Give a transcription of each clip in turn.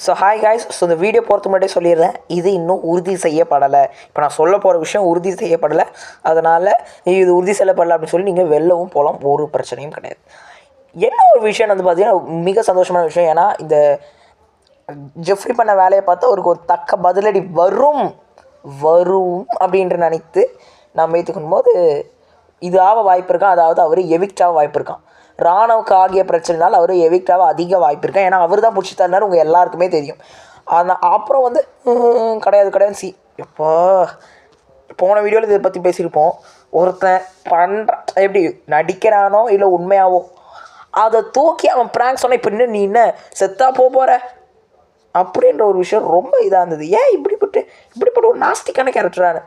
So hi guys. So இந்த video போகிறதுக்கு முன்னாடியே சொல்லிடுறேன், இது இன்னும் உறுதி செய்யப்படலை. இப்போ நான் சொல்ல போகிற விஷயம் உறுதி செய்யப்படலை. அதனால் இது உறுதி செய்யப்படலை அப்படின்னு சொல்லி நீங்கள் வெளிலவும் போகலாம், ஒரு பிரச்சனையும் கிடையாது. என்ன ஒரு விஷயம் வந்து பார்த்தீங்கன்னா மிக சந்தோஷமான விஷயம். ஏன்னா இந்த ஜெஃப்ரி பண்ண வேலையை பார்த்தா அவருக்கு ஒரு தக்க பதிலடி வரும் அப்படின்ற நினைத்து நான் வைத்துக்கும் போது இது ஆக வாய்ப்பு இருக்கான். அதாவது அவர் எவிக்டாக வாய்ப்பு இருக்கான். ராணுவுக்கு ஆகிய பிரச்சனைனால அவர் எவிக்டாக அதிக வாய்ப்பு இருக்கேன். ஏன்னா அவர் தான் பிடிச்சி தந்தார், உங்கள் எல்லாருக்குமே தெரியும். ஆனால் அப்புறம் வந்து கிடையாது எப்போ போன வீடியோவில் இதை பற்றி பேசியிருப்போம். ஒருத்தன் எப்படி நடிக்கிறானோ இல்லை உண்மையாவோ அதை தூக்கி அவன் ப்ராங்க் சொன்னால் இப்போ இன்னும் நீ என்ன செத்தா போகிற அப்படின்ற ஒரு விஷயம் ரொம்ப இதாக இருந்தது. ஏன் இப்படிப்பட்ட ஒரு நாஸ்டிக்கான கேரக்டரான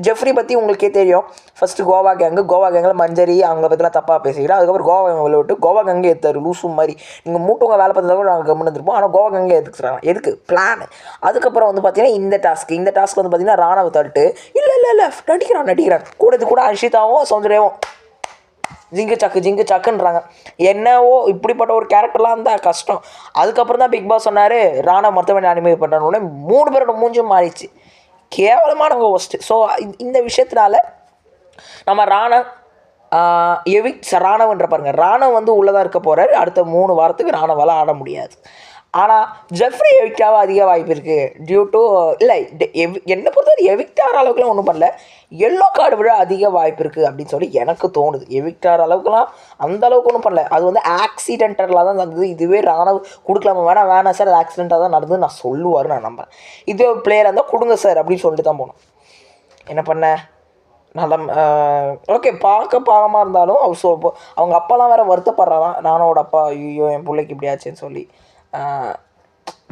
ஜெஃப்ரி பற்றி உங்களுக்கே தெரியும். ஃபஸ்ட்டு கோவா கேங்கில் மஞ்சரி அவங்கள பற்றிலாம் தப்பாக பேசிக்கிறோம். அதுக்கப்புறம் கோவா கேங்கில் விட்டு கோவா கேங்கே ஏற்றாரு லூசு மாதிரி. நீங்கள் மூட்டவங்க வேலை பார்த்தா கூட நாங்கள் கம்முன்னு இருந்திருப்போம். ஆனால் கோவா கேங்கே ஏற்றுக்கிறாங்க. எதுக்கு பிளான். அதுக்கப்புறம் வந்து பார்த்தீங்கன்னா இந்த டாஸ்க் வந்து பார்த்தீங்கன்னா ராணுவ தட்டு இல்லை நடிக்கிறான் கூட அஷிதாவும் சௌந்தர்யாவும் ஜிங்கு சக்குன்றாங்க. என்னவோ இப்படிப்பட்ட ஒரு கேரக்டர்லாம் இருந்தால் கஷ்டம். அதுக்கப்புறம் தான் பிக் பாஸ் சொன்னார் ராணா மொத்தமே அனிமே பண்ணுறோன்னு. உடனே 3 பேரோட மூஞ்சும் மாறிடுச்சு. கேவலமானவங்க ஒஸ்ட்டு. ஸோ இந்த விஷயத்தினால நம்ம ராணவன்ற பாருங்கள், ராணவ் வந்து உள்ளதாக இருக்க போகிறார். அடுத்த 3 வாரத்துக்கு ராணவால் ஆட முடியாது. ஆனால் ஜெஃப்ரி எவிக்டாக அதிக வாய்ப்பு இருக்குது. டியூ டு இல்லை என்னை பொறுத்தவரை எவிக்டார் அளவுக்குலாம் ஒன்றும் பண்ணல. எல்லோ கார்டு விட அதிக வாய்ப்பு இருக்குது அப்படின்னு சொல்லி எனக்கு தோணுது. எவிக்டார் அளவுக்குலாம் அந்த அளவுக்கு ஒன்றும் பண்ணல. அது வந்து ஆக்சிடென்டலாக தான் நடந்தது. இதுவே ராணவ் கொடுக்கலாமா வேணாம் சார், அது ஆக்சிடென்ட்டாக தான் நடந்தது நான் சொல்லுவார், நான் நம்புறேன். இதே பிளேயராக இருந்தால் கொடுங்க சார் அப்படின்னு சொல்லிட்டு தான் போனோம். என்ன பண்ண நல்லா ஓகே பார்க்க பாவமாக இருந்தாலும் அவங்க அப்பாலாம் வேறு வருத்தப்படுறாராம். ராணவோட அப்பா ஐயோ என் பிள்ளைக்கு இப்படி ஆச்சுன்னு சொல்லி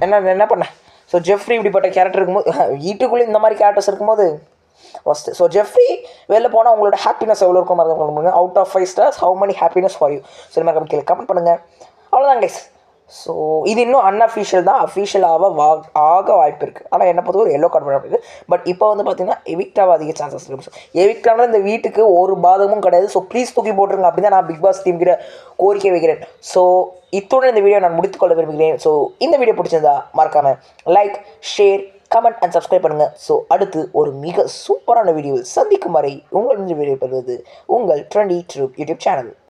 என்ன பண்ணேன். ஸோ ஜெஃப்ரி இப்படிப்பட்ட கேரக்டர் இருக்கும்போது வீட்டுக்குள்ளே இந்த மாதிரி கேரக்டர்ஸ் இருக்கும்போது ஃபஸ்ட்டு ஸோ ஜெஃப்ரி வெளில போனால் உங்களோட ஹாப்பினஸ் எவ்வளோ இருக்கும் மறந்து out of 5 stars how many happiness for you சொல்லி மாதிரி கீழே கமெண்ட் பண்ணுங்கள். அவ்வளோதான் கைஸ். ஸோ இது இன்னும் அன்அஃபிஷியல் தான். அஃபிஷியலாக ஆக வாய்ப்பு இருக்குது. ஆனால் என்ன பொறுத்த ஒரு எல்லோ கார்டு பண்ண இருக்குது. பட் இப்போ வந்து பார்த்தீங்கன்னா எவிக்டாக அதிக சான்சஸ் இருக்குது. எவிக்டான இந்த வீட்டுக்கு ஒரு பாதகமும் கிடையாது. ஸோ ப்ளீஸ் தூக்கி போட்டுருங்க அப்படின்னு தான் நான் பிக் பாஸ் டீம் கிட்ட கோரிக்கை வைக்கிறேன். ஸோ இத்துடன் இந்த வீடியோ நான் முடித்துக்கொள்ள விரும்புகிறேன். ஸோ இந்த வீடியோ பிடிச்சிருந்தா மறக்காமல் like, share, comment and subscribe பண்ணுங்கள். ஸோ அடுத்து ஒரு மிக சூப்பரான வீடியோவில் சந்திக்கும் வரை உங்கள் வீடியோ பெறுவது உங்கள் ட்ரெண்டி ட்ரூப் யூடியூப் சேனல்.